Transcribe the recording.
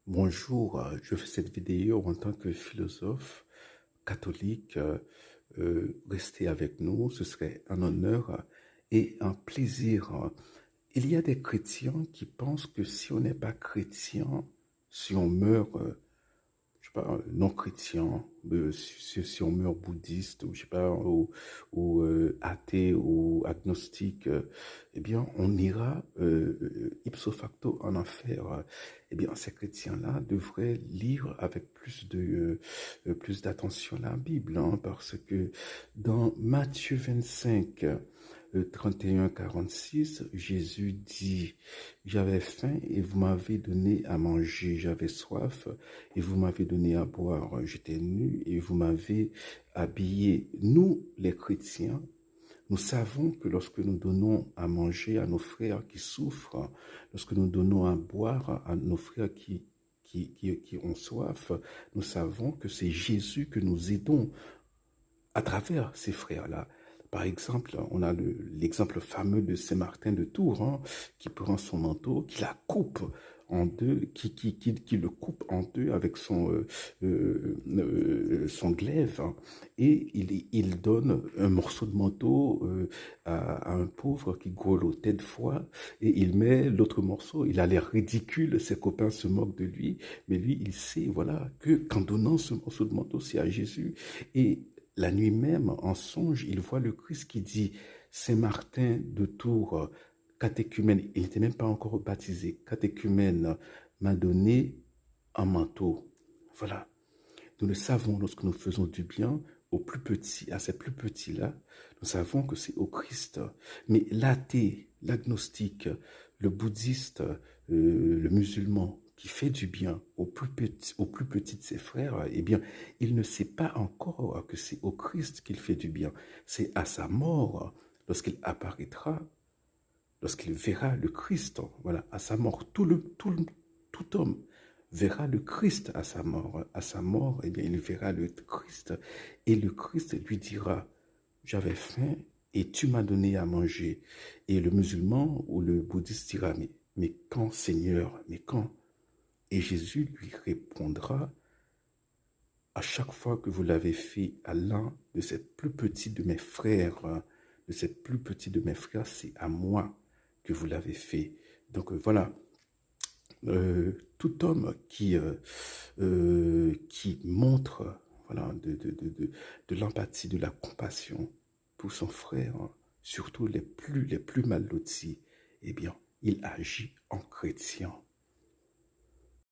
Bonjour, je fais cette vidéo en tant que philosophe catholique. Restez avec nous, ce serait un honneur et un plaisir. Il y a des chrétiens qui pensent que si on n'est pas chrétien, si on meurt, je sais pas, non chrétien, si on meurt bouddhiste, ou je sais pas, ou athée ou agnostique, eh bien, on ira ipso facto en enfer. Eh bien, ces chrétiens-là devraient lire avec plus d'attention la Bible, hein, parce que dans Matthieu 25, 31-46, Jésus dit: j'avais faim et vous m'avez donné à manger, j'avais soif et vous m'avez donné à boire, j'étais nu et vous m'avez habillé. Nous, les chrétiens, nous savons que lorsque nous donnons à manger à nos frères qui souffrent, lorsque nous donnons à boire à nos frères qui ont soif, nous savons que c'est Jésus que nous aidons à travers ces frères-là. Par exemple, on a l'exemple fameux de Saint Martin de Tours, hein, qui prend son manteau, qui la coupe en deux, qui le coupe en deux avec son glaive, hein, et il donne un morceau de manteau à un pauvre qui grelottait de foi, et il met l'autre morceau. Il a l'air ridicule, ses copains se moquent de lui, mais lui, il sait, voilà, que qu'en donnant ce morceau de manteau, c'est à Jésus. Et la nuit même, en songe, il voit le Christ qui dit: Saint Martin de Tours, catéchumène, il n'était même pas encore baptisé, catéchumène, m'a donné un manteau. Voilà. Nous le savons lorsque nous faisons du bien aux plus petits, à ces plus petits-là, nous savons que c'est au Christ. Mais l'athée, l'agnostique, le bouddhiste, le musulman, qui fait du bien aux plus petits de ses frères, eh bien, il ne sait pas encore que c'est au Christ qu'il fait du bien. C'est à sa mort, lorsqu'il apparaîtra, lorsqu'il verra le Christ, voilà, à sa mort, tout homme verra le Christ à sa mort. À sa mort, eh bien, il verra le Christ. Et le Christ lui dira: j'avais faim et tu m'as donné à manger. Et le musulman ou le bouddhiste dira: mais quand, Seigneur, mais quand? Et Jésus lui répondra: à chaque fois que vous l'avez fait à l'un de ces plus petits de mes frères, c'est à moi que vous l'avez fait. Donc voilà. Tout homme qui montre, voilà, de l'empathie, de la compassion pour son frère, surtout les plus mal lotis, eh bien, il agit en chrétien.